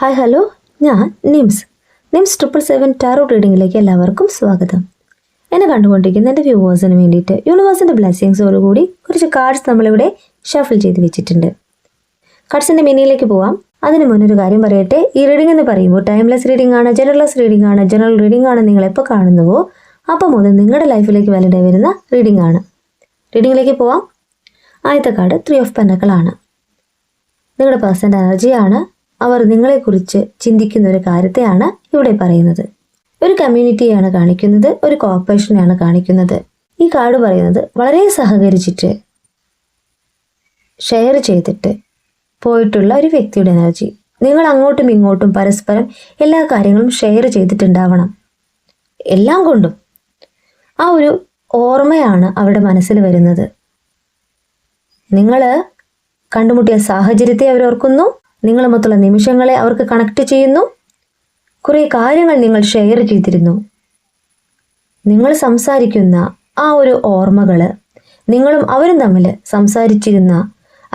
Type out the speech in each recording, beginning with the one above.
Hi hello, ഞാൻ nymphs 777 taro റീഡിങ്ങിലേക്ക് എല്ലാവർക്കും സ്വാഗതം. എന്നെ കണ്ടുകൊണ്ടിരിക്കുന്ന എൻ്റെ വ്യൂവേഴ്സിന് വേണ്ടിയിട്ട് യൂണിവേഴ്സിൻ്റെ ബ്ലെസ്സിങ്സോടുകൂടി കുറച്ച് കാർഡ്സ് നമ്മളിവിടെ ഷഫിൾ ചെയ്ത് വെച്ചിട്ടുണ്ട്. കാർഡ്സിൻ്റെ മീനിങ്ങിലേക്ക് പോവാം. അതിന് മുന്നൊരു കാര്യം പറയട്ടെ. ഈ റീഡിംഗ് എന്ന് പറയുമ്പോൾ ടൈംലെസ് റീഡിംഗ് ആണ്, ജനറൽലെസ് റീഡിംഗ് ആണ്. ജനറൽ റീഡിംഗ് ആണ് നിങ്ങളെപ്പോൾ കാണുന്നുവോ അപ്പോൾ മുതൽ നിങ്ങളുടെ ലൈഫിലേക്ക് വാലിഡായി വരുന്ന റീഡിംഗ് ആണ്. റീഡിങ്ങിലേക്ക് പോവാം. ആദ്യത്തെ കാർഡ് 3 ഓഫ് പെൻറ്റക്കിൾ ആണ്. നിങ്ങളുടെ പേഴ്സൻ്റെ എനർജിയാണ്. അവർ നിങ്ങളെക്കുറിച്ച് ചിന്തിക്കുന്ന ഒരു കാര്യത്തെയാണ് ഇവിടെ പറയുന്നത്. ഒരു കമ്മ്യൂണിറ്റിയാണ് കാണിക്കുന്നത്, ഒരു കോർപ്പറേഷനെയാണ് കാണിക്കുന്നത്. ഈ കാർഡ് പറയുന്നത് വളരെ സഹകരിച്ചിട്ട് ഷെയർ ചെയ്തിട്ട് പോയിട്ടുള്ള ഒരു വ്യക്തിയുടെ എനർജി. നിങ്ങൾ അങ്ങോട്ടും ഇങ്ങോട്ടും പരസ്പരം എല്ലാ കാര്യങ്ങളും ഷെയർ ചെയ്തിട്ടുണ്ടാവണം. എല്ലാം കൊണ്ടും ആ ഒരു ഓർമ്മയാണ് അവരുടെ മനസ്സിൽ വരുന്നത്. നിങ്ങൾ കണ്ടുമുട്ടിയ സാഹചര്യത്തെ അവർ ഓർക്കുന്നു, നിങ്ങളുമൊത്തുള്ള നിമിഷങ്ങളെ അവർക്ക് കണക്ട് ചെയ്യുന്നു. കുറേ കാര്യങ്ങൾ നിങ്ങൾ ഷെയർ ചെയ്തിരുന്നു. നിങ്ങൾ സംസാരിക്കുന്ന ആ ഒരു ഓർമ്മകൾ, നിങ്ങളും അവരും തമ്മിൽ സംസാരിച്ചിരുന്ന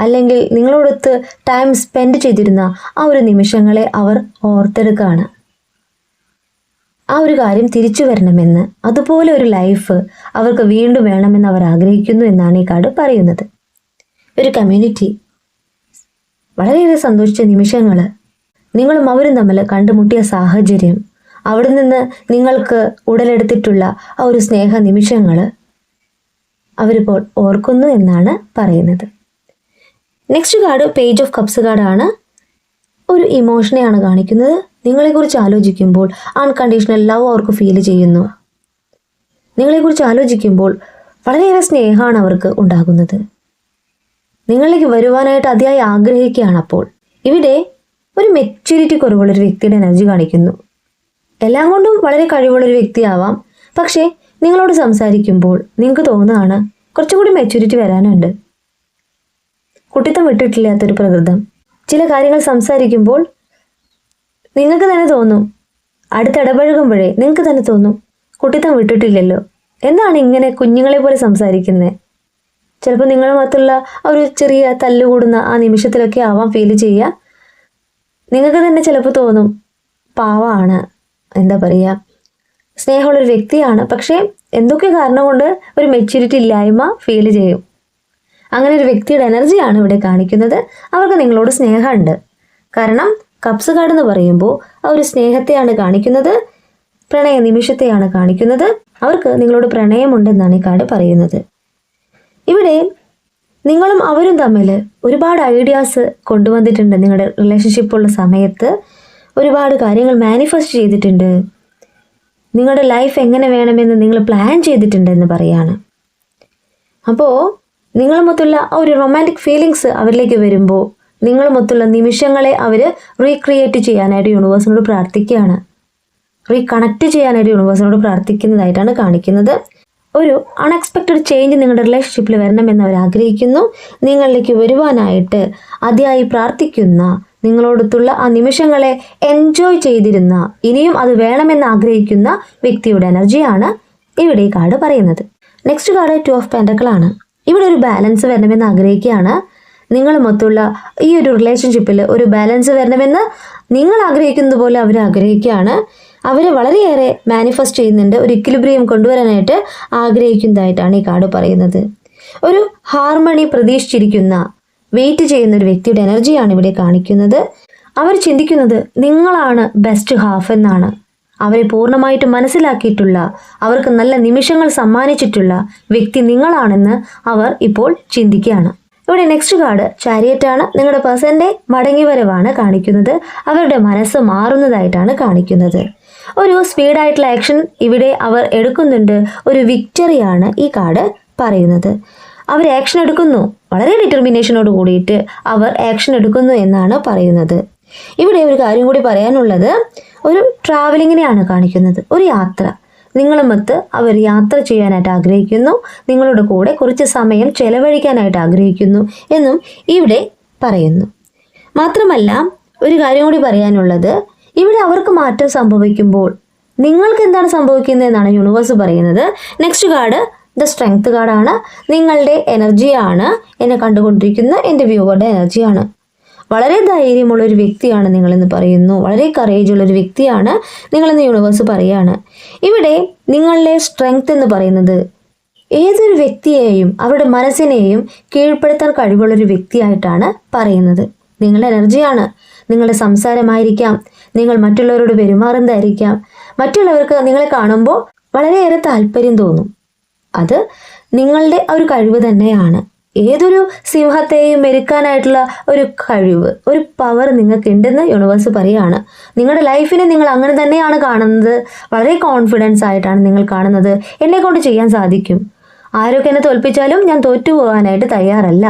അല്ലെങ്കിൽ നിങ്ങളോടൊത്ത് ടൈം സ്പെൻഡ് ചെയ്തിരുന്ന ആ ഒരു നിമിഷങ്ങളെ അവർ ഓർത്തെടുക്കുകയാണ്. ആ ഒരു കാര്യം തിരിച്ചു വരണമെന്ന്, അതുപോലെ ഒരു ലൈഫ് അവർക്ക് വീണ്ടും വേണമെന്ന് അവർ ആഗ്രഹിക്കുന്നു എന്നാണ് ഈ കാർഡ് പറയുന്നത്. ഒരു കമ്മ്യൂണിറ്റി, വളരെയേറെ സന്തോഷിച്ച നിമിഷങ്ങൾ, നിങ്ങളും അവരും തമ്മിൽ കണ്ടുമുട്ടിയ സാഹചര്യം, അവിടെ നിന്ന് നിങ്ങൾക്ക് ഉടലെടുത്തിട്ടുള്ള ആ ഒരു സ്നേഹ നിമിഷങ്ങൾ അവരിപ്പോൾ ഓർക്കുന്നു എന്നാണ് പറയുന്നത്. Next card page of cups കാർഡാണ്. ഒരു ഇമോഷനെയാണ് കാണിക്കുന്നത്. നിങ്ങളെക്കുറിച്ച് ആലോചിക്കുമ്പോൾ അൺകണ്ടീഷണൽ ലവ് അവർക്ക് ഫീൽ ചെയ്യുന്നു. നിങ്ങളെക്കുറിച്ച് ആലോചിക്കുമ്പോൾ വളരെയേറെ സ്നേഹമാണ് അവർക്ക് ഉണ്ടാകുന്നത്. നിങ്ങളിലേക്ക് വരുവാനായിട്ട് അതിയായി ആഗ്രഹിക്കുകയാണ്. അപ്പോൾ ഇവിടെ ഒരു മെച്യൂരിറ്റി കുറവുള്ളൊരു വ്യക്തിയുടെ എനർജി കാണിക്കുന്നു. എല്ലാം കൊണ്ടും വളരെ കഴിവുള്ളൊരു വ്യക്തിയാവാം, പക്ഷേ നിങ്ങളോട് സംസാരിക്കുമ്പോൾ നിങ്ങൾക്ക് തോന്നുകയാണ് കുറച്ചുകൂടി മെച്യൂരിറ്റി വരാനുണ്ട്. കുട്ടിത്തം വിട്ടിട്ടില്ലാത്തൊരു പ്രകൃതം. ചില കാര്യങ്ങൾ സംസാരിക്കുമ്പോൾ നിങ്ങൾക്ക് തന്നെ തോന്നും, അടുത്തിടപഴകുമ്പോഴേ നിങ്ങൾക്ക് തന്നെ തോന്നും കുട്ടിത്തം വിട്ടിട്ടില്ലല്ലോ, എന്താണ് ഇങ്ങനെ കുഞ്ഞുങ്ങളെ പോലെ സംസാരിക്കുന്നത്. ചിലപ്പോൾ നിങ്ങളുമൊത്തുള്ള ഒരു ചെറിയ തല്ലുകൂടുന്ന ആ നിമിഷത്തിലൊക്കെ ആവാം ഫീൽ ചെയ്യുക. നിങ്ങൾക്ക് തന്നെ ചിലപ്പോൾ തോന്നും പാവമാണ്, എന്താ പറയുക, സ്നേഹമുള്ളൊരു വ്യക്തിയാണ്, പക്ഷേ എന്തൊക്കെ കാരണം കൊണ്ട് ഒരു മെച്യൂരിറ്റി ഇല്ലായ്മ ഫീൽ ചെയ്യും. അങ്ങനെ ഒരു വ്യക്തിയുടെ എനർജിയാണ് ഇവിടെ കാണിക്കുന്നത്. അവർക്ക് നിങ്ങളോട് സ്നേഹമുണ്ട്. കാരണം കപ്സ് കാർഡ് എന്ന് പറയുമ്പോൾ ആ ഒരു സ്നേഹത്തെയാണ് കാണിക്കുന്നത്, പ്രണയ നിമിഷത്തെയാണ് കാണിക്കുന്നത്. അവർക്ക് നിങ്ങളോട് പ്രണയമുണ്ടെന്നാണ് ഈ കാർഡ് പറയുന്നത്. ഇവിടെ നിങ്ങളും അവരും തമ്മിൽ ഒരുപാട് ഐഡിയാസ് കൊണ്ടുവന്നിട്ടുണ്ട്. നിങ്ങളുടെ റിലേഷൻഷിപ്പുള്ള സമയത്ത് ഒരുപാട് കാര്യങ്ങൾ മാനിഫെസ്റ്റ് ചെയ്തിട്ടുണ്ട്. നിങ്ങളുടെ ലൈഫ് എങ്ങനെ വേണമെന്ന് നിങ്ങൾ പ്ലാൻ ചെയ്തിട്ടുണ്ട് എന്ന് പറയാണ്. അപ്പോൾ നിങ്ങളുമൊത്തുള്ള ആ ഒരു റൊമാൻറ്റിക് ഫീലിങ്സ് അവരിലേക്ക് വരുമ്പോൾ നിങ്ങളുമൊത്തുള്ള നിമിഷങ്ങളെ അവർ റീക്രിയേറ്റ് ചെയ്യാനായിട്ട് യൂണിവേഴ്സിനോട് പ്രാർത്ഥിക്കുകയാണ്. റീകണക്ട് ചെയ്യാനായിട്ട് യൂണിവേഴ്സിനോട് പ്രാർത്ഥിക്കുന്നതായിട്ടാണ് കാണിക്കുന്നത്. ഒരു അൺഎക്സ്പെക്റ്റഡ് ചേഞ്ച് നിങ്ങളുടെ റിലേഷൻഷിപ്പിൽ വരണമെന്ന് അവർ ആഗ്രഹിക്കുന്നു. നിങ്ങളിലേക്ക് വരുവാനായിട്ട് അതിയായി പ്രാർത്ഥിക്കുന്ന, നിങ്ങളോടൊത്തുള്ള ആ നിമിഷങ്ങളെ എൻജോയ് ചെയ്തിരുന്ന, ഇനിയും അത് വേണമെന്ന് ആഗ്രഹിക്കുന്ന വ്യക്തിയുടെ എനർജിയാണ് ഇവിടെ ഈ കാർഡ് പറയുന്നത്. നെക്സ്റ്റ് കാർഡ് 2 ഓഫ് പെൻറ്റക്കിൾ ആണ്. ഇവിടെ ഒരു ബാലൻസ് വരണമെന്ന് ആഗ്രഹിക്കുകയാണ്. നിങ്ങളുമൊത്തുള്ള ഈ ഒരു റിലേഷൻഷിപ്പിൽ ഒരു ബാലൻസ് വരണമെന്ന് നിങ്ങൾ ആഗ്രഹിക്കുന്നത് പോലെ അവർ ആഗ്രഹിക്കുകയാണ്. അവർ വളരെയേറെ മാനിഫെസ്റ്റ് ചെയ്യുന്നുണ്ട്. ഒരു ഇക്വിലിബ്രിയം കൊണ്ടുവരാനായിട്ട് ആഗ്രഹിക്കുന്നതായിട്ടാണ് ഈ കാർഡ് പറയുന്നത്. ഒരു ഹാർമണി പ്രതീക്ഷിച്ചിരിക്കുന്ന, വെയിറ്റ് ചെയ്യുന്ന ഒരു വ്യക്തിയുടെ എനർജിയാണ് ഇവിടെ കാണിക്കുന്നത്. അവർ ചിന്തിക്കുന്നത് നിങ്ങളാണ് ബെസ്റ്റ് ഹാഫ് എന്നാണ്. അവരെ പൂർണ്ണമായിട്ട് മനസ്സിലാക്കിയിട്ടുള്ള, അവർക്ക് നല്ല നിമിഷങ്ങൾ സമ്മാനിച്ചിട്ടുള്ള വ്യക്തി നിങ്ങളാണെന്ന് അവർ ഇപ്പോൾ ചിന്തിക്കുകയാണ്. ഇവിടെ നെക്സ്റ്റ് കാർഡ് ചാരിയറ്റ് ആണ്. നിങ്ങളുടെ പേഴ്സൻ്റെ മടങ്ങിവരവാണ് കാണിക്കുന്നത്. അവരുടെ മനസ്സ് മാറുന്നതായിട്ടാണ് കാണിക്കുന്നത്. ഒരു സ്പീഡായിട്ടുള്ള ആക്ഷൻ ഇവിടെ അവർ എടുക്കുന്നുണ്ട്. ഒരു വിക്ടറിയാണ് ഈ കാർഡ് പറയുന്നത്. അവർ ആക്ഷൻ എടുക്കുന്നു, വളരെ ഡിറ്റർമിനേഷനോട് കൂടിയിട്ട് അവർ ആക്ഷൻ എടുക്കുന്നു എന്നാണ് പറയുന്നത്. ഇവിടെ ഒരു കാര്യം കൂടി പറയാനുള്ളത്, ഒരു ട്രാവലിങ്ങിനെയാണ് കാണിക്കുന്നത്, ഒരു യാത്ര. നിങ്ങളുമൊത്ത് അവർ യാത്ര ചെയ്യാനായിട്ട് ആഗ്രഹിക്കുന്നു, നിങ്ങളുടെ കൂടെ കുറച്ച് സമയം ചെലവഴിക്കാനായിട്ട് ആഗ്രഹിക്കുന്നു എന്നും ഇവിടെ പറയുന്നു. മാത്രമല്ല ഒരു കാര്യം കൂടി പറയാനുള്ളത്, ഇവിടെ അവർക്ക് മാറ്റം സംഭവിക്കുമ്പോൾ നിങ്ങൾക്ക് എന്താണ് സംഭവിക്കുന്നതെന്നാണ് യൂണിവേഴ്സ് പറയുന്നത്. നെക്സ്റ്റ് കാർഡ് ദ സ്ട്രെങ്ത് കാർഡാണ്. നിങ്ങളുടെ എനർജിയാണ്, എന്നെ കണ്ടുകൊണ്ടിരിക്കുന്ന എൻ്റെ വ്യൂവറുടെ എനർജിയാണ്. വളരെ ധൈര്യമുള്ള ഒരു വ്യക്തിയാണ് നിങ്ങളെന്ന് പറയുന്നു. വളരെ കറേജ് ഉള്ള ഒരു വ്യക്തിയാണ് നിങ്ങളെന്ന് യൂണിവേഴ്സ് പറയാണ്. ഇവിടെ നിങ്ങളുടെ സ്ട്രെങ്ത് എന്ന് പറയുന്നത് ഏതൊരു വ്യക്തിയെയും അവരുടെ മനസ്സിനെയും കീഴ്പ്പെടുത്താൻ കഴിവുള്ളൊരു വ്യക്തിയായിട്ടാണ് പറയുന്നത്. നിങ്ങളുടെ എനർജിയാണ്, നിങ്ങളുടെ സംസാരമായിരിക്കാം, നിങ്ങൾ മറ്റുള്ളവരോട് പെരുമാറുന്നതായിരിക്കാം. മറ്റുള്ളവർക്ക് നിങ്ങളെ കാണുമ്പോൾ വളരെയേറെ താല്പര്യം തോന്നും. അത് നിങ്ങളുടെ ഒരു കഴിവ് തന്നെയാണ്. ഏതൊരു സിംഹത്തെയും മെരുക്കാനായിട്ടുള്ള ഒരു കഴിവ്, ഒരു പവർ നിങ്ങൾക്കുണ്ടെന്ന് യൂണിവേഴ്സ് പറയുകയാണ്. നിങ്ങളുടെ ലൈഫിനെ നിങ്ങൾ അങ്ങനെ തന്നെയാണ് കാണുന്നത്. വളരെ കോൺഫിഡൻസ് ആയിട്ടാണ് നിങ്ങൾ കാണുന്നത്. എന്നെ കൊണ്ട് ചെയ്യാൻ സാധിക്കും, ആരൊക്കെ എന്നെ തോൽപ്പിച്ചാലും ഞാൻ തോറ്റു പോകാനായിട്ട് തയ്യാറല്ല.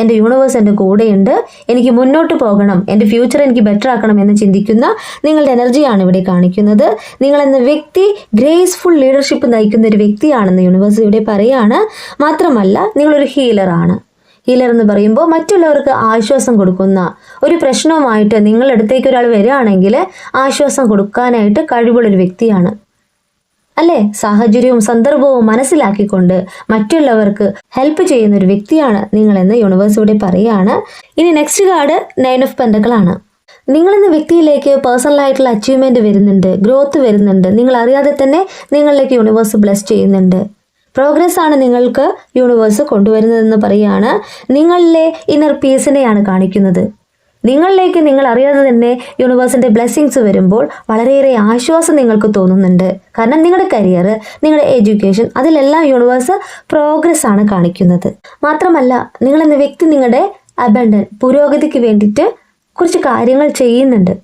എൻ്റെ യൂണിവേഴ്സ് എൻ്റെ കൂടെയുണ്ട്, എനിക്ക് മുന്നോട്ട് പോകണം, എൻ്റെ ഫ്യൂച്ചർ എനിക്ക് ബെറ്റർ ആക്കണം എന്ന് ചിന്തിക്കുന്ന നിങ്ങളുടെ എനർജിയാണ് ഇവിടെ കാണിക്കുന്നത്. നിങ്ങളെന്ന വ്യക്തി ഗ്രേസ്ഫുൾ ലീഡർഷിപ്പ് നയിക്കുന്ന ഒരു വ്യക്തിയാണെന്ന് യൂണിവേഴ്സ് ഇവിടെ പറയുകയാണ്. മാത്രമല്ല നിങ്ങളൊരു ഹീലറാണ്. ഹീലർ എന്ന് പറയുമ്പോൾ മറ്റുള്ളവർക്ക് ആശ്വാസം കൊടുക്കുന്ന, ഒരു പ്രശ്നവുമായിട്ട് നിങ്ങളുടെ അടുത്തേക്ക് ഒരാൾ വരികയാണെങ്കിൽ ആശ്വാസം കൊടുക്കാനായിട്ട് കഴിവുള്ളൊരു വ്യക്തിയാണ്, അല്ലേ? സാഹചര്യവും സന്ദർഭവും മനസ്സിലാക്കിക്കൊണ്ട് മറ്റുള്ളവർക്ക് ഹെൽപ്പ് ചെയ്യുന്ന ഒരു വ്യക്തിയാണ് നിങ്ങളെന്ന് യൂണിവേഴ്സ് ഇവിടെ പറയുകയാണ്. ഇനി നെക്സ്റ്റ് കാർഡ് 9 ഓഫ് പെൻഡക്കിളാണ്. നിങ്ങളെന്ന വ്യക്തിയിലേക്ക് പേഴ്സണലായിട്ടുള്ള അച്ചീവ്മെൻറ്റ് വരുന്നുണ്ട്, ഗ്രോത്ത് വരുന്നുണ്ട്. നിങ്ങൾ അറിയാതെ തന്നെ നിങ്ങളിലേക്ക് യൂണിവേഴ്സ് ബ്ലെസ് ചെയ്യുന്നുണ്ട്. പ്രോഗ്രസ് ആണ് നിങ്ങൾക്ക് യൂണിവേഴ്സ് കൊണ്ടുവരുന്നതെന്ന് പറയുകയാണ്. നിങ്ങളിലെ ഇന്നർ പീസിനെയാണ് കാണിക്കുന്നത്. നിങ്ങളിലേക്ക് നിങ്ങൾ അറിയാതെ തന്നെ യൂണിവേഴ്സിൻ്റെ ബ്ലെസ്സിങ്സ് വരുമ്പോൾ വളരെയേറെ ആശ്വാസം നിങ്ങൾക്ക് തോന്നുന്നുണ്ട്. കാരണം നിങ്ങളുടെ കരിയർ, നിങ്ങളുടെ എഡ്യൂക്കേഷൻ, അതിലെല്ലാം യൂണിവേഴ്സ് പ്രോഗ്രസ് ആണ് കാണിക്കുന്നത്. മാത്രമല്ല നിങ്ങളെന്ന വ്യക്തി നിങ്ങളുടെ പുരോഗതിക്ക് വേണ്ടിയിട്ട് കുറച്ച് കാര്യങ്ങൾ ചെയ്യുന്നുണ്ട്.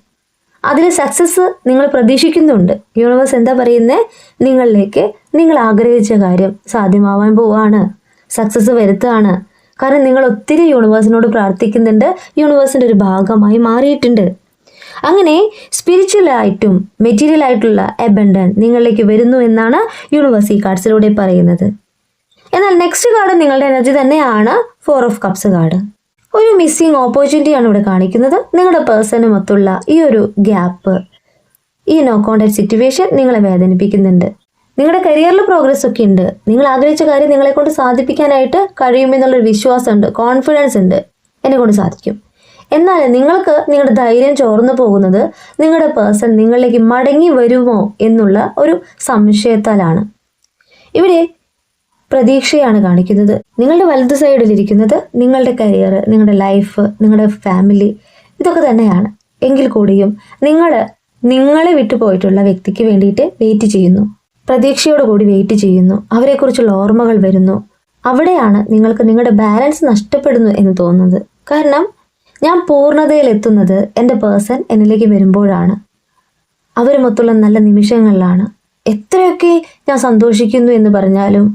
അതിൽ സക്സസ് നിങ്ങൾ പ്രതീക്ഷിക്കുന്നുണ്ട്. യൂണിവേഴ്സ് എന്താ പറയുന്നത്? നിങ്ങളിലേക്ക് നിങ്ങൾ ആഗ്രഹിച്ച കാര്യം സാധ്യമാവാൻ പോവാണ്, സക്സസ് വരുത്തുകയാണ്. കാരണം നിങ്ങൾ ഒത്തിരി യൂണിവേഴ്സിനോട് പ്രാർത്ഥിക്കുന്നുണ്ട്, യൂണിവേഴ്സിൻ്റെ ഒരു ഭാഗമായി മാറിയിട്ടുണ്ട്. അങ്ങനെ സ്പിരിച്വലായിട്ടും മെറ്റീരിയൽ ആയിട്ടുള്ള അബണ്ടൻസ് നിങ്ങളിലേക്ക് വരുന്നു എന്നാണ് യൂണിവേഴ്സ് ഈ കാർഡ്സിലൂടെ പറയുന്നത്. എന്നാൽ നെക്സ്റ്റ് കാർഡ് നിങ്ങളുടെ എനർജി തന്നെയാണ് 4 ഓഫ് കപ്സ് കാർഡ്. ഒരു മിസ്സിങ് ഓപ്പർച്യൂണിറ്റിയാണ് ഇവിടെ കാണിക്കുന്നത്. നിങ്ങളുടെ പേഴ്സണുമൊത്തുള്ള ഈ ഒരു ഗ്യാപ്പ്, ഈ നോ കോണ്ടാക്ട് സിറ്റുവേഷൻ നിങ്ങളെ വേദനിപ്പിക്കുന്നുണ്ട്. നിങ്ങളുടെ കരിയറിൽ പ്രോഗ്രസ് ഒക്കെ ഉണ്ട്. നിങ്ങൾ ആഗ്രഹിച്ച കാര്യം നിങ്ങളെ കൊണ്ട് സാധിപ്പിക്കാനായിട്ട് കഴിയുമെന്നുള്ളൊരു വിശ്വാസമുണ്ട്, കോൺഫിഡൻസ് ഉണ്ട്, എന്നെ കൊണ്ട് സാധിക്കും. എന്നാൽ നിങ്ങൾക്ക് നിങ്ങളുടെ ധൈര്യം ചോർന്നു പോകുന്നത് നിങ്ങളുടെ പേഴ്സൺ നിങ്ങളിലേക്ക് മടങ്ങി വരുമോ എന്നുള്ള ഒരു സംശയത്താലാണ്. ഇവിടെ പ്രതീക്ഷയാണ് കാണിക്കുന്നത്. നിങ്ങളുടെ വലത് സൈഡിലിരിക്കുന്നത് നിങ്ങളുടെ കരിയർ, നിങ്ങളുടെ ലൈഫ്, നിങ്ങളുടെ ഫാമിലി, ഇതൊക്കെ തന്നെയാണ്. എങ്കിൽ കൂടിയും നിങ്ങളെ വിട്ടുപോയിട്ടുള്ള വ്യക്തിക്ക് വേണ്ടിയിട്ട് വെയിറ്റ് ചെയ്യുന്നു, പ്രതീക്ഷയോടുകൂടി വെയിറ്റ് ചെയ്യുന്നു. അവരെക്കുറിച്ചുള്ള ഓർമ്മകൾ വരുന്നു. അവിടെയാണ് നിങ്ങൾക്ക് നിങ്ങളുടെ ബാലൻസ് നഷ്ടപ്പെടുന്നു എന്ന് തോന്നുന്നത്. കാരണം ഞാൻ പൂർണ്ണതയിലെത്തുന്നത് എൻ്റെ പേഴ്സൺ എന്നിലേക്ക് വരുമ്പോഴാണ്, അവരുമൊത്തുള്ള നല്ല നിമിഷങ്ങളിലാണ്. എത്രയൊക്കെ ഞാൻ സന്തോഷിക്കുന്നു എന്ന് പറഞ്ഞാലും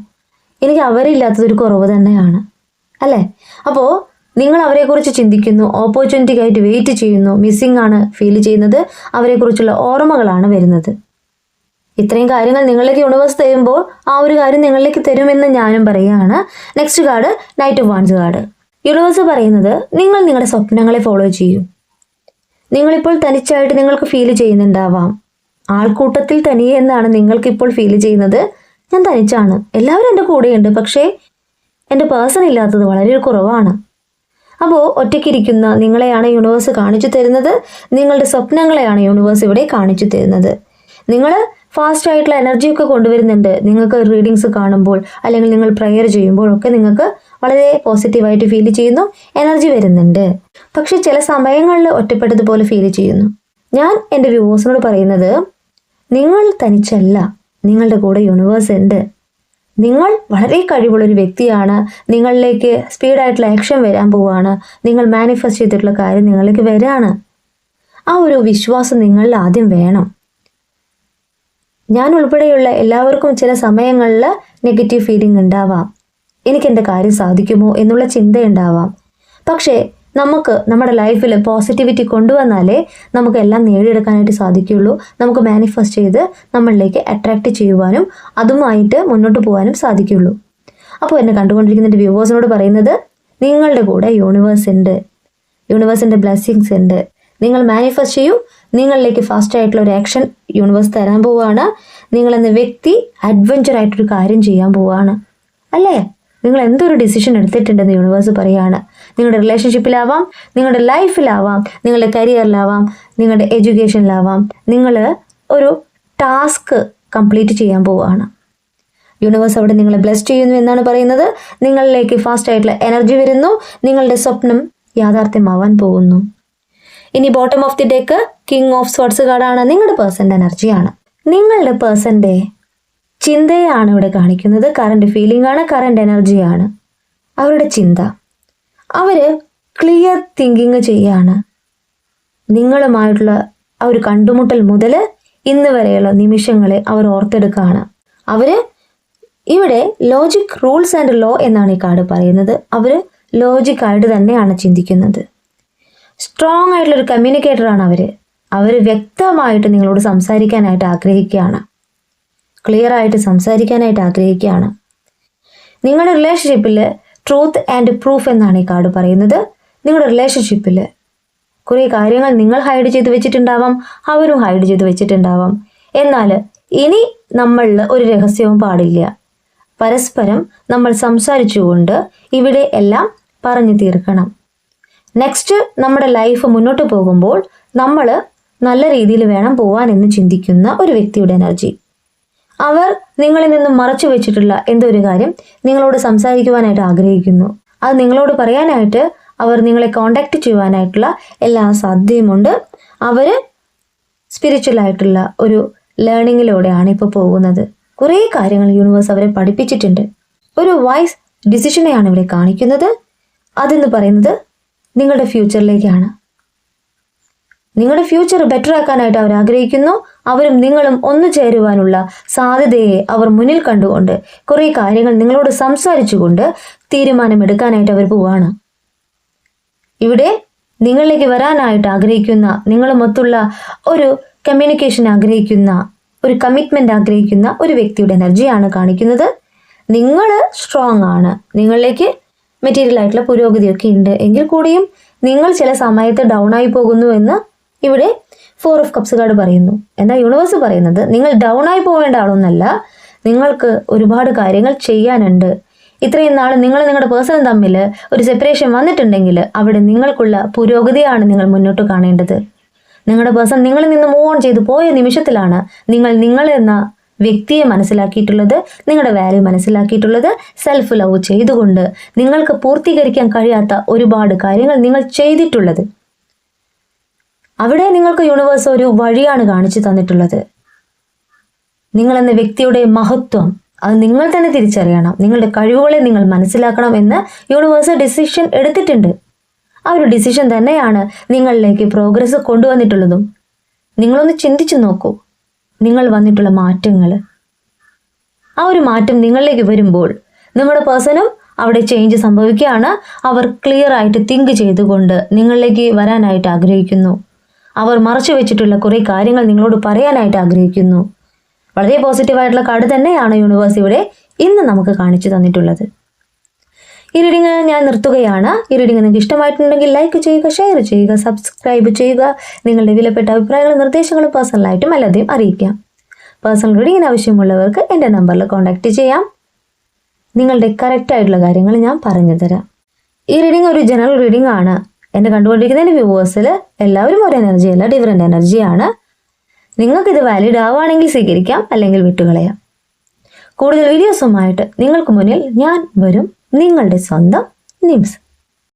എനിക്ക് അവരില്ലാത്തതൊരു കുറവ് തന്നെയാണ്, അല്ലേ? അപ്പോൾ നിങ്ങൾ അവരെക്കുറിച്ച് ചിന്തിക്കുന്നു, ഓപ്പർച്യൂണിറ്റിക്കായിട്ട് വെയിറ്റ് ചെയ്യുന്നു, മിസ്സിംഗ് ആണ് ഫീൽ ചെയ്യുന്നത്, അവരെക്കുറിച്ചുള്ള ഓർമ്മകളാണ് വരുന്നത്. ഇത്രയും കാര്യങ്ങൾ നിങ്ങളിലേക്ക് യൂണിവേഴ്സ് തരുമ്പോൾ ആ ഒരു കാര്യം നിങ്ങളിലേക്ക് തരുമെന്ന് ഞാനും പറയുകയാണ്. Next card knight of wands card. Universe പറയുന്നത് നിങ്ങൾ നിങ്ങളുടെ സ്വപ്നങ്ങളെ ഫോളോ ചെയ്യൂ. നിങ്ങളിപ്പോൾ തനിച്ചായിട്ട് നിങ്ങൾക്ക് ഫീൽ ചെയ്യുന്നുണ്ടാവാം. ആൾക്കൂട്ടത്തിൽ തനിയെ എന്നാണ് നിങ്ങൾക്കിപ്പോൾ ഫീൽ ചെയ്യുന്നത്. ഞാൻ തനിച്ചാണ്, എല്ലാവരും എൻ്റെ കൂടെയുണ്ട്, പക്ഷേ എൻ്റെ പേഴ്സൺ ഇല്ലാത്തത് വളരെ കുറവാണ്. അപ്പോൾ ഒറ്റയ്ക്കിരിക്കുന്ന നിങ്ങളെയാണ് യൂണിവേഴ്സ് കാണിച്ചു തരുന്നത്. നിങ്ങളുടെ സ്വപ്നങ്ങളെയാണ് യൂണിവേഴ്സ് ഇവിടെ കാണിച്ചു തരുന്നത്. നിങ്ങൾ ഫാസ്റ്റ് ആയിട്ടുള്ള എനർജിയൊക്കെ കൊണ്ടുവരുന്നുണ്ട്. നിങ്ങൾക്ക് റീഡിങ്സ് കാണുമ്പോൾ അല്ലെങ്കിൽ നിങ്ങൾ പ്രെയർ ചെയ്യുമ്പോഴൊക്കെ നിങ്ങൾക്ക് വളരെ പോസിറ്റീവായിട്ട് ഫീൽ ചെയ്യുന്നു, എനർജി വരുന്നുണ്ട്. പക്ഷെ ചില സമയങ്ങളിൽ ഒറ്റപ്പെട്ടതുപോലെ ഫീൽ ചെയ്യുന്നു. ഞാൻ എൻ്റെ വ്യൂവേഴ്സിനോട് പറയുന്നത്, നിങ്ങൾ തനിച്ചല്ല, നിങ്ങളുടെ കൂടെ യൂണിവേഴ്സ് ഉണ്ട്. നിങ്ങൾ വളരെ കഴിവുള്ളൊരു വ്യക്തിയാണ്. നിങ്ങളിലേക്ക് സ്പീഡായിട്ടുള്ള ആക്ഷൻ വരാൻ പോവുകയാണ്. നിങ്ങൾ മാനിഫെസ്റ്റ് ചെയ്തിട്ടുള്ള കാര്യം നിങ്ങളിലേക്ക് വരാണ്. ആ ഒരു വിശ്വാസം നിങ്ങളിൽ ആദ്യം വേണം. ഞാൻ ഉൾപ്പെടെയുള്ള എല്ലാവർക്കും ചില സമയങ്ങളിൽ നെഗറ്റീവ് ഫീലിംഗ് ഉണ്ടാവാം. എനിക്കെൻ്റെ കാര്യം സാധിക്കുമോ എന്നുള്ള ചിന്തയുണ്ടാവാം. പക്ഷേ നമുക്ക് നമ്മുടെ ലൈഫിൽ പോസിറ്റിവിറ്റി കൊണ്ടുവന്നാലേ നമുക്ക് എല്ലാം നേടിയെടുക്കാനായിട്ട് സാധിക്കുകയുള്ളൂ. നമുക്ക് മാനിഫെസ്റ്റ് ചെയ്ത് നമ്മളിലേക്ക് അട്രാക്റ്റ് ചെയ്യുവാനും അതുമായിട്ട് മുന്നോട്ട് പോകാനും സാധിക്കുകയുള്ളൂ. അപ്പോൾ എന്നെ കണ്ടുകൊണ്ടിരിക്കുന്ന എൻ്റെ വ്യൂവേഴ്സിനോട് പറയുന്നത്, നിങ്ങളുടെ കൂടെ യൂണിവേഴ്സ് ഉണ്ട്, യൂണിവേഴ്സിൻ്റെ ബ്ലെസ്സിങ്സ് ഉണ്ട്. നിങ്ങൾ മാനിഫെസ്റ്റ് ചെയ്യൂ. നിങ്ങളിലേക്ക് ഫാസ്റ്റ് ആയിട്ടുള്ള ഒരു ആക്ഷൻ യൂണിവേഴ്സ് തരാൻ പോവുകയാണ്. നിങ്ങളെന്ന വ്യക്തി അഡ്വഞ്ചർ ആയിട്ടൊരു കാര്യം ചെയ്യാൻ പോവുകയാണ്, അല്ലേ? നിങ്ങൾ എന്തൊരു ഡിസിഷൻ എടുത്തിട്ടുണ്ടെന്ന് യൂണിവേഴ്സ് പറയുകയാണ്. നിങ്ങളുടെ റിലേഷൻഷിപ്പിലാവാം, നിങ്ങളുടെ ലൈഫിലാവാം, നിങ്ങളുടെ കരിയറിലാവാം, നിങ്ങളുടെ എഡ്യൂക്കേഷനിലാവാം. നിങ്ങൾ ഒരു ടാസ്ക് കംപ്ലീറ്റ് ചെയ്യാൻ പോവുകയാണ്. യൂണിവേഴ്സ് അവിടെ നിങ്ങളെ ബ്ലെസ് ചെയ്യുന്നു എന്നാണ് പറയുന്നത്. നിങ്ങളിലേക്ക് ഫാസ്റ്റ് ആയിട്ടുള്ള എനർജി വരുന്നു. നിങ്ങളുടെ സ്വപ്നം യാഥാർത്ഥ്യമാവാൻ പോകുന്നു. ഇനി bottom of the deck king of swords കാർഡാണ്. നിങ്ങളുടെ പേഴ്സൻ്റെ എനർജിയാണ്. നിങ്ങളുടെ പേഴ്സൻ്റെ ചിന്തയാണ് ഇവിടെ കാണിക്കുന്നത്. കറണ്ട് ഫീലിംഗ് ആണ്, കറണ്ട് എനർജിയാണ്. അവരുടെ ചിന്ത, അവർ ക്ലിയർ തിങ്കിങ് ചെയ്യാണ്. നിങ്ങളുമായിട്ടുള്ള ആ ഒരു കണ്ടുമുട്ടൽ മുതൽ ഇന്ന് വരെയുള്ള നിമിഷങ്ങളെ അവർ ഓർത്തെടുക്കുകയാണ്. അവർ ഇവിടെ ലോജിക് റൂൾസ് ആൻഡ് ലോ എന്നാണ് ഈ കാർഡ് പറയുന്നത്. അവർ ലോജിക്കായിട്ട് തന്നെയാണ് ചിന്തിക്കുന്നത്. സ്ട്രോങ് ആയിട്ടുള്ളൊരു കമ്മ്യൂണിക്കേറ്ററാണ് അവർ വ്യക്തമായിട്ട് നിങ്ങളോട് സംസാരിക്കാനായിട്ട് ആഗ്രഹിക്കുകയാണ്. ക്ലിയർ ആയിട്ട് സംസാരിക്കാനായിട്ട് ആഗ്രഹിക്കുകയാണ്. നിങ്ങളുടെ റിലേഷൻഷിപ്പിൽ ട്രൂത്ത് ആൻഡ് പ്രൂഫ് എന്നാണ് ഈ കാർഡ് പറയുന്നത്. നിങ്ങളുടെ റിലേഷൻഷിപ്പിൽ കുറേ കാര്യങ്ങൾ നിങ്ങൾ ഹൈഡ് ചെയ്ത് വെച്ചിട്ടുണ്ടാവാം, അവരും ഹൈഡ് ചെയ്ത് വെച്ചിട്ടുണ്ടാവാം. എന്നാൽ ഇനി നമ്മളിൽ ഒരു രഹസ്യവും പാടില്ല. പരസ്പരം നമ്മൾ സംസാരിച്ചുകൊണ്ട് ഇവിടെ എല്ലാം പറഞ്ഞു തീർക്കണം. നെക്സ്റ്റ് നമ്മുടെ ലൈഫ് മുന്നോട്ട് പോകുമ്പോൾ നമ്മൾ നല്ല രീതിയിൽ വേണം പോവാൻ എന്ന് ചിന്തിക്കുന്ന ഒരു വ്യക്തിയുടെ എനർജി. അവർ നിങ്ങളിൽ നിന്നും മറച്ചു വെച്ചിട്ടുള്ള എന്തോ ഒരു കാര്യം നിങ്ങളോട് സംസാരിക്കുവാനായിട്ട് ആഗ്രഹിക്കുന്നു. അത് നിങ്ങളോട് പറയാനായിട്ട് അവർ നിങ്ങളെ കോണ്ടാക്ട് ചെയ്യുവാനായിട്ടുള്ള എല്ലാ സാധ്യതയുമുണ്ട്. അവർ സ്പിരിച്വലായിട്ടുള്ള ഒരു ലേണിങ്ങിലൂടെയാണ് ഇപ്പോൾ പോകുന്നത്. കുറേ കാര്യങ്ങൾ യൂണിവേഴ്സ് അവരെ പഠിപ്പിച്ചിട്ടുണ്ട്. ഒരു വൈസ് ഡിസിഷനെയാണ് ഇവിടെ കാണിക്കുന്നത്. അതെന്ന് പറയുന്നത് നിങ്ങളുടെ ഫ്യൂച്ചറിലേക്കാണ്. നിങ്ങളുടെ ഫ്യൂച്ചർ ബെറ്റർ ആക്കാനായിട്ട് അവർ ആഗ്രഹിക്കുന്നു. അവരും നിങ്ങളും ഒന്നു ചേരുവാനുള്ള സാധ്യതയെ അവർ മുന്നിൽ കണ്ടുകൊണ്ട് കുറേ കാര്യങ്ങൾ നിങ്ങളോട് സംസാരിച്ചുകൊണ്ട് തീരുമാനമെടുക്കാനായിട്ട് അവർ പോവാണ്. ഇവിടെ നിങ്ങളിലേക്ക് വരാനായിട്ട് ആഗ്രഹിക്കുന്ന, നിങ്ങളുമൊത്തുള്ള ഒരു കമ്മ്യൂണിക്കേഷൻ ആഗ്രഹിക്കുന്ന, ഒരു കമ്മിറ്റ്മെന്റ് ആഗ്രഹിക്കുന്ന ഒരു വ്യക്തിയുടെ എനർജിയാണ് കാണിക്കുന്നത്. നിങ്ങൾ സ്ട്രോങ് ആണ്. നിങ്ങളിലേക്ക് മെറ്റീരിയൽ ആയിട്ടുള്ള പുരോഗതിയൊക്കെ ഉണ്ട്. എങ്കിൽ കൂടിയും നിങ്ങൾ ചില സമയത്ത് ഡൗൺ ആയി പോകുന്നു എന്ന് ഇവിടെ 4 ഓഫ് കപ്സ് കാർഡ് പറയുന്നു. എന്നാൽ യൂണിവേഴ്സ് പറയുന്നത് നിങ്ങൾ ഡൗൺ ആയി പോവേണ്ട ആളൊന്നല്ല. നിങ്ങൾക്ക് ഒരുപാട് കാര്യങ്ങൾ ചെയ്യാനുണ്ട്. ഇത്രയും നാൾ നിങ്ങൾ നിങ്ങളുടെ പേഴ്സണും തമ്മിൽ ഒരു സെപ്പറേഷൻ വന്നിട്ടുണ്ടെങ്കിൽ അവിടെ നിങ്ങൾക്കുള്ള പുരോഗതിയാണ് നിങ്ങൾ മുന്നോട്ട് കാണേണ്ടത്. നിങ്ങളുടെ പേഴ്സൺ നിങ്ങളിൽ നിന്ന് മൂവ് ഓൺ ചെയ്ത് പോയ നിമിഷത്തിലാണ് നിങ്ങൾ എന്ന വ്യക്തിയെ മനസ്സിലാക്കിയിട്ടുള്ളത്, നിങ്ങളുടെ വാല്യൂ മനസ്സിലാക്കിയിട്ടുള്ളത്. സെൽഫ് ലവ് ചെയ്തുകൊണ്ട് നിങ്ങൾക്ക് പൂർത്തീകരിക്കാൻ കഴിയാത്ത ഒരുപാട് കാര്യങ്ങൾ നിങ്ങൾ ചെയ്തിട്ടുള്ളത്. അവിടെ നിങ്ങൾക്ക് യൂണിവേഴ്സ് ഒരു വഴിയാണ് കാണിച്ചു തന്നിട്ടുള്ളത്. നിങ്ങളെന്ന വ്യക്തിയുടെ മഹത്വം അത് നിങ്ങൾ തന്നെ തിരിച്ചറിയണം. നിങ്ങളുടെ കഴിവുകളെ നിങ്ങൾ മനസ്സിലാക്കണം എന്ന് യൂണിവേഴ്സ് ഡിസിഷൻ എടുത്തിട്ടുണ്ട്. ആ ഒരു ഡിസിഷൻ തന്നെയാണ് നിങ്ങളിലേക്ക് പ്രോഗ്രസ് കൊണ്ടുവന്നിട്ടുള്ളതും. നിങ്ങളൊന്ന് ചിന്തിച്ചു നോക്കൂ, നിങ്ങൾ വന്നിട്ടുള്ള മാറ്റങ്ങൾ. ആ ഒരു മാറ്റം നിങ്ങളിലേക്ക് വരുമ്പോൾ നിങ്ങളുടെ പേഴ്സണും അവിടെ ചേഞ്ച് സംഭവിക്കുകയാണ്. അവർ ക്ലിയർ ആയിട്ട് തിങ്ക് ചെയ്തുകൊണ്ട് നിങ്ങളിലേക്ക് വരാനായിട്ട് ആഗ്രഹിക്കുന്നു. അവർ മറച്ചു വെച്ചിട്ടുള്ള കുറേ കാര്യങ്ങൾ നിങ്ങളോട് പറയാനായിട്ട് ആഗ്രഹിക്കുന്നു. വളരെ പോസിറ്റീവായിട്ടുള്ള കാർഡ് തന്നെയാണ് യൂണിവേഴ്സ് ഇവിടെ ഇന്ന് നമുക്ക് കാണിച്ചു തന്നിട്ടുള്ളത്. ഈ റീഡിങ് ഞാൻ നിർത്തുകയാണ്. ഈ റീഡിങ് നിങ്ങൾക്ക് ഇഷ്ടമായിട്ടുണ്ടെങ്കിൽ ലൈക്ക് ചെയ്യുക, ഷെയർ ചെയ്യുക, സബ്സ്ക്രൈബ് ചെയ്യുക. നിങ്ങളുടെ വിലപ്പെട്ട അഭിപ്രായങ്ങളും നിർദ്ദേശങ്ങളും പേഴ്സണലായിട്ടും അല്ലാതെയും അറിയിക്കാം. പേഴ്സണൽ റീഡിങ്ങിന് ആവശ്യമുള്ളവർക്ക് എൻ്റെ നമ്പറിൽ കോൺടാക്റ്റ് ചെയ്യാം. നിങ്ങളുടെ കറക്റ്റായിട്ടുള്ള കാര്യങ്ങൾ ഞാൻ പറഞ്ഞു തരാം. ഈ റീഡിങ് ഒരു ജനറൽ റീഡിംഗ് ആണ്. എന്നെ കണ്ടുകൊണ്ടിരിക്കുന്ന എൻ്റെ വ്യൂവേഴ്സിൽ എല്ലാവരും ഒരു എനർജിയല്ല, ഡിഫറെൻ്റ് എനർജിയാണ്. നിങ്ങൾക്കിത് വാലിഡ് ആവുകയാണെങ്കിൽ സ്വീകരിക്കാം, അല്ലെങ്കിൽ വിട്ടുകളയാം. കൂടുതൽ വീഡിയോസുമായിട്ട് നിങ്ങൾക്ക് മുന്നിൽ ഞാൻ വരും. നിങ്ങളുടെ സ്വന്തം നിംസ്.